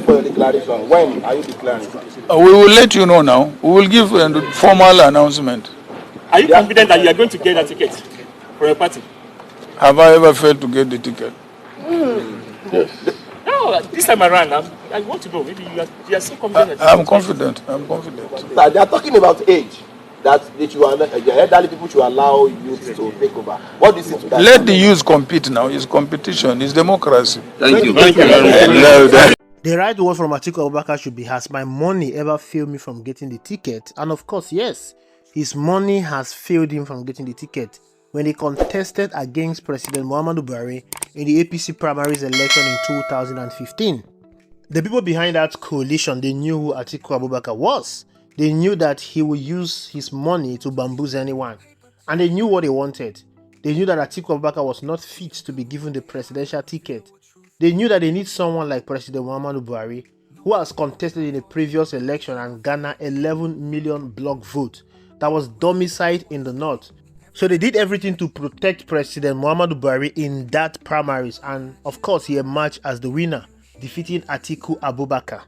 for your declaration. When are you declaring? We will let you know now. We will give a formal announcement. Are you confident that you are going to get that ticket for your party? Have I ever failed to get the ticket? Yes. No, this time around, I want to know. Maybe you are so confident. I'm confident. I'm confident. Sir, they are talking about age. That the elderly people should allow youth to take over. What do you say to that? Let the youth compete now. It's competition. It's democracy. Thank you. The right word from Atiku Abubakar should be, has my money ever failed me from getting the ticket? And of course, yes, his money has failed him from getting the ticket when he contested against President Muhammadu Buhari in the APC primaries election in 2015. The people behind that coalition, they knew who Atiku Abubakar was. They knew that he would use his money to bamboozle anyone. And they knew what they wanted. They knew that Atiku Abubakar was not fit to be given the presidential ticket. They knew that they need someone like President Muhammadu Buhari, who has contested in a previous election and garnered 11 million block vote that was domiciled in the north. So they did everything to protect President Muhammadu Buhari in that primaries, and of course he emerged as the winner, defeating Atiku Abubakar.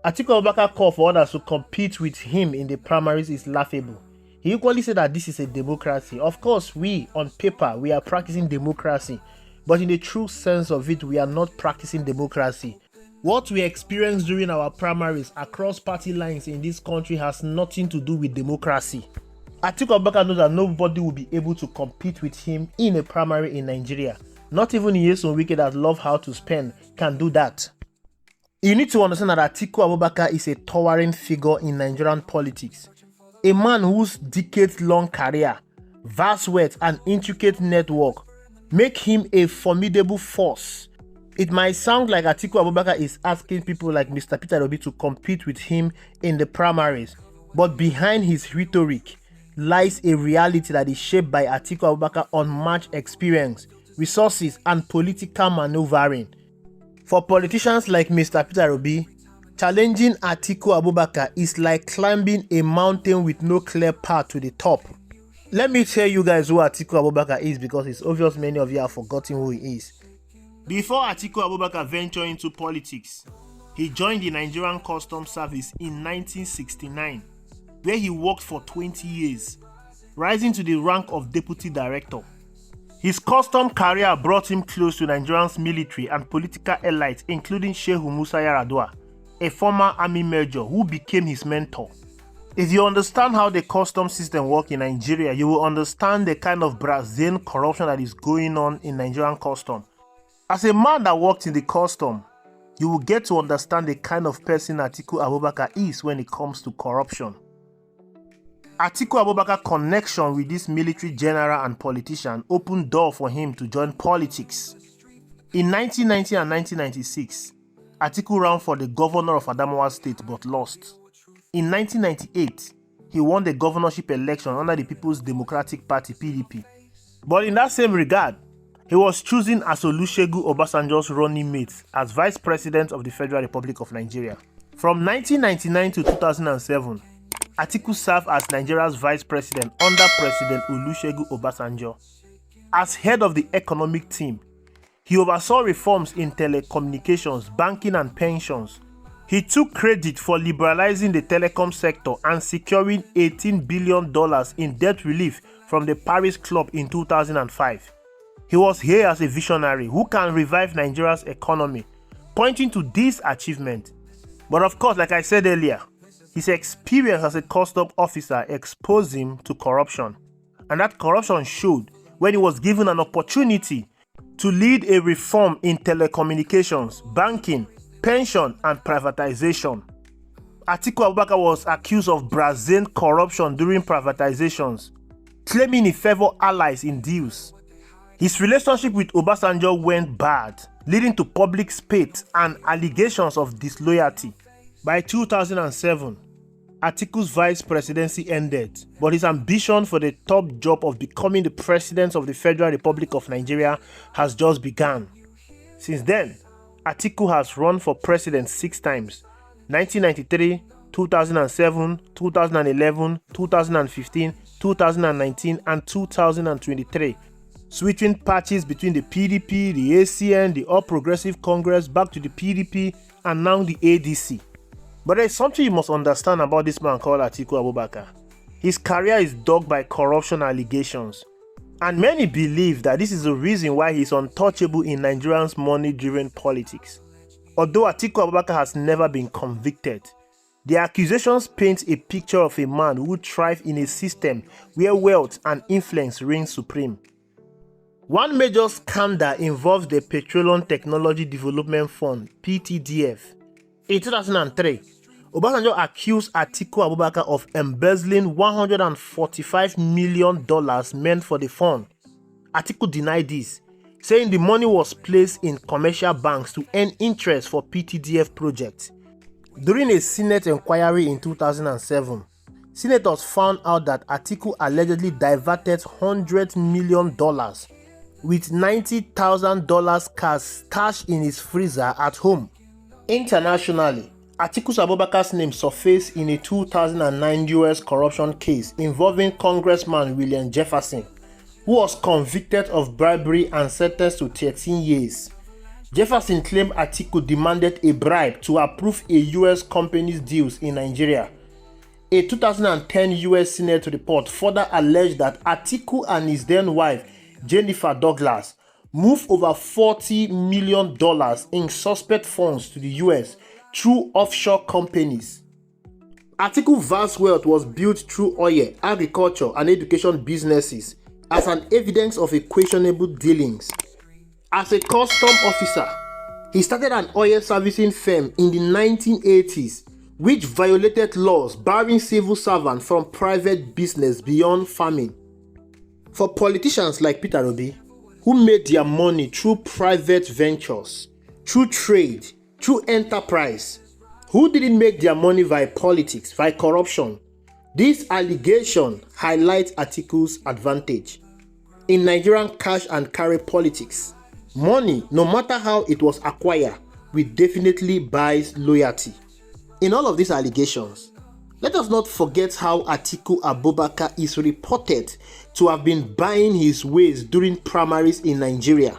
Atiku Abubakar called for others to compete with him in the primaries is laughable. He equally said that this is a democracy. Of course, we, on paper, we are practicing democracy. But in the true sense of it, we are not practicing democracy. What we experienced during our primaries across party lines in this country has nothing to do with democracy. Atiku Abubakar knows that nobody will be able to compete with him in a primary in Nigeria. Not even Nyesom Wike that love how to spend can do that. You need to understand that Atiku Abubakar is a towering figure in Nigerian politics. A man whose decades-long career, vast wealth and intricate network make him a formidable force. It might sound like Atiku Abubakar is asking people like Mr. Peter Obi to compete with him in the primaries, but behind his rhetoric lies a reality that is shaped by Atiku Abubakar unmatched experience, resources, and political maneuvering. For politicians like Mr. Peter Obi, challenging Atiku Abubakar is like climbing a mountain with no clear path to the top. Let me tell you guys who Atiku Abubakar is, because it's obvious many of you have forgotten who he is. Before Atiku Abubakar ventured into politics, he joined the Nigerian Customs Service in 1969, where he worked for 20 years, rising to the rank of Deputy Director. His custom career brought him close to Nigeria's military and political elites, including Shehu Musa Yar'Adua, a former army major who became his mentor. If you understand how the custom system works in Nigeria, you will understand the kind of Brazilian corruption that is going on in Nigerian custom. As a man that worked in the custom, you will get to understand the kind of person Atiku Abubakar is when it comes to corruption. Atiku Abubakar connection with this military general and politician opened door for him to join politics. In 1990 and 1996, Atiku ran for the governor of Adamawa State but lost. In 1998, he won the governorship election under the People's Democratic Party (PDP). But in that same regard, he was chosen as Olusegun Obasanjo's running mate as Vice President of the Federal Republic of Nigeria. From 1999 to 2007, Atiku served as Nigeria's Vice President under President Olusegun Obasanjo. As head of the economic team, he oversaw reforms in telecommunications, banking and pensions. He took credit for liberalizing the telecom sector and securing $18 billion in debt relief from the Paris Club in 2005. He was here as a visionary who can revive Nigeria's economy, pointing to this achievement. But of course, like I said earlier, his experience as a custom officer exposed him to corruption. And that corruption showed when he was given an opportunity to lead a reform in telecommunications, banking, pension and privatization. Atiku Abubakar was accused of Brazilian corruption during privatizations, claiming he favored allies in deals. His relationship with Obasanjo went bad, leading to public spate and allegations of disloyalty. By 2007, Atiku's vice presidency ended, but his ambition for the top job of becoming the president of the Federal Republic of Nigeria has just begun. Since then, Atiku has run for president 6 times: 1993, 2007, 2011, 2015, 2019, and 2023, switching parties between the PDP, the ACN, the All Progressive Congress back to the PDP, and now the ADC. But there's something you must understand about this man called Atiku Abubakar. His career is dogged by corruption allegations, and many believe that this is the reason why he's untouchable in Nigerians' money-driven politics. Although Atiku Abubakar has never been convicted, the accusations paint a picture of a man who thrives in a system where wealth and influence reign supreme. One major scandal involves the Petroleum Technology Development Fund (PTDF). In 2003, Obasanjo accused Atiku Abubakar of embezzling $145 million meant for the fund. Atiku denied this, saying the money was placed in commercial banks to earn interest for PTDF projects. During a Senate inquiry in 2007, senators found out that Atiku allegedly diverted $100 million with $90,000 cash stashed in his freezer at home. Internationally, Atiku Abubakar's name surfaced in a 2009 US corruption case involving Congressman William Jefferson, who was convicted of bribery and sentenced to 13 years. Jefferson claimed Atiku demanded a bribe to approve a US company's deals in Nigeria. A 2010 US Senate report further alleged that Atiku and his then wife, Jennifer Douglas, moved over $40 million in suspect funds to the US through offshore companies. Atiku's vast wealth was built through oil, agriculture, and education businesses as an evidence of a questionable dealings. As a custom officer, he started an oil servicing firm in the 1980s, which violated laws barring civil servants from private business beyond farming. For politicians like Peter Obi, who made their money through private ventures, through trade, through enterprise, who didn't make their money via politics, via corruption, this allegation highlights Atiku's advantage. In Nigerian cash and carry politics, money, no matter how it was acquired, will definitely buys loyalty. In all of these allegations, let us not forget how Atiku Abubakar is reported to have been buying his ways during primaries in Nigeria.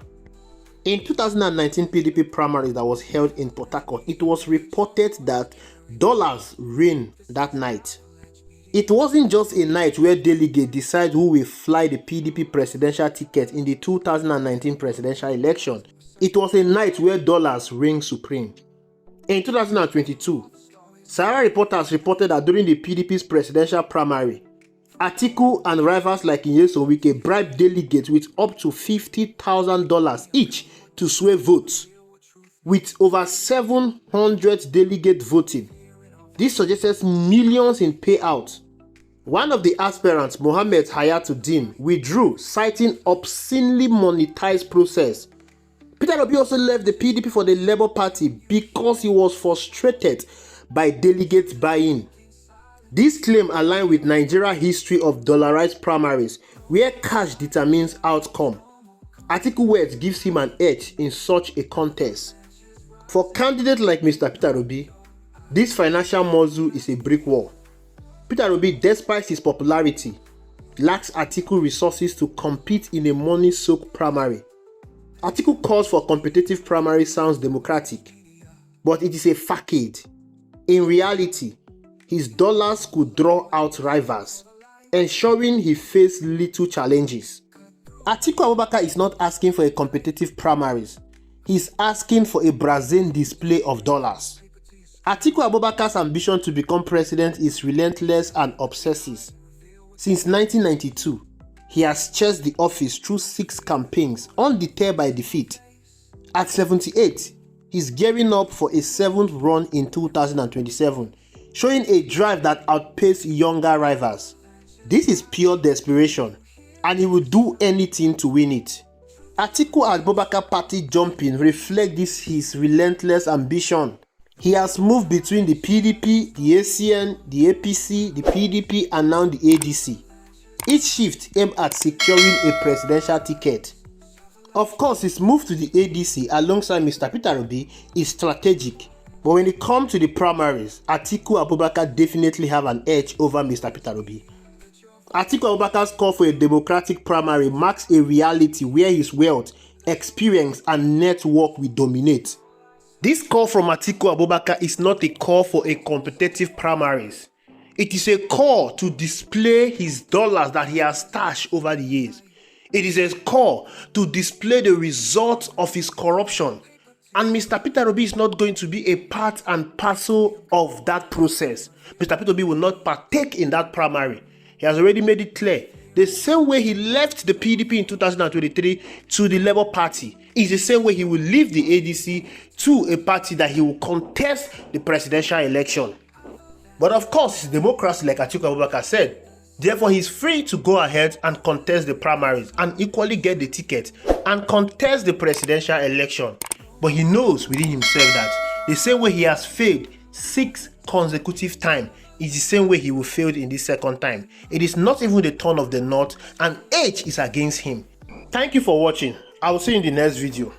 In 2019 PDP primaries that was held in Port Harcourt, it was reported that dollars reigned that night. It wasn't just a night where delegates decide who will fly the PDP presidential ticket in the 2019 presidential election. It was a night where dollars reigned supreme. In 2022, Sahara reporters reported that during the PDP's presidential primary, Atiku and rivals like Nyesom Wike bribed delegates with up to $50,000 each to sway votes, with over 700 delegates voting. This suggests millions in payouts. One of the aspirants, Mohammed Hayatuddin, withdrew, citing obscenely monetized process. Peter Obi also left the PDP for the Labour Party because he was frustrated by delegates buy-in. This claim aligns with Nigeria's history of dollarized primaries, where cash determines outcome. Atiku words gives him an edge in such a contest. For candidates like Mr. Peter Obi, this financial muscle is a brick wall. Peter Obi, despite his popularity, lacks Atiku resources to compete in a money-soaked primary. Atiku calls for competitive primary sounds democratic, but it is a facade. In reality, his dollars could draw out rivals, ensuring he faced little challenges. Atiku Abubakar is not asking for a competitive primaries. He is asking for a brazen display of dollars. Atiku Abubakar's ambition to become president is relentless and obsessive. Since 1992, he has chased the office through 6 campaigns, undeterred by defeat. At 78, he's gearing up for a 7th run in 2027, showing a drive that outpaced younger rivals. This is pure desperation, and he will do anything to win it. Atiku Abubakar party jumping reflects his relentless ambition. He has moved between the PDP, the ACN, the APC, the PDP, and now the ADC. Each shift aimed at securing a presidential ticket. Of course, his move to the ADC alongside Mr. Peter Obi is strategic, but when it comes to the primaries, Atiku Abubakar definitely have an edge over Mr. Peter Obi. Atiku Abubakar's call for a democratic primary marks a reality where his wealth, experience, and network will dominate. This call from Atiku Abubakar is not a call for a competitive primaries. It is a call to display his dollars that he has stashed over the years. It is a call to display the results of his corruption. And Mr. Peter Obi is not going to be a part and parcel of that process. Mr. Peter Obi will not partake in that primary. He has already made it clear. The same way he left the PDP in 2023 to the Labour Party is the same way he will leave the ADC to a party that he will contest the presidential election. But of course, it's democracy, like Atiku Abubakar said. Therefore, he's free to go ahead and contest the primaries and equally get the ticket and contest the presidential election. But he knows within himself that the same way he has failed 6 consecutive times is the same way he will fail in this second time. It is not even the turn of the North, and age is against him. Thank you for watching. I will see you in the next video.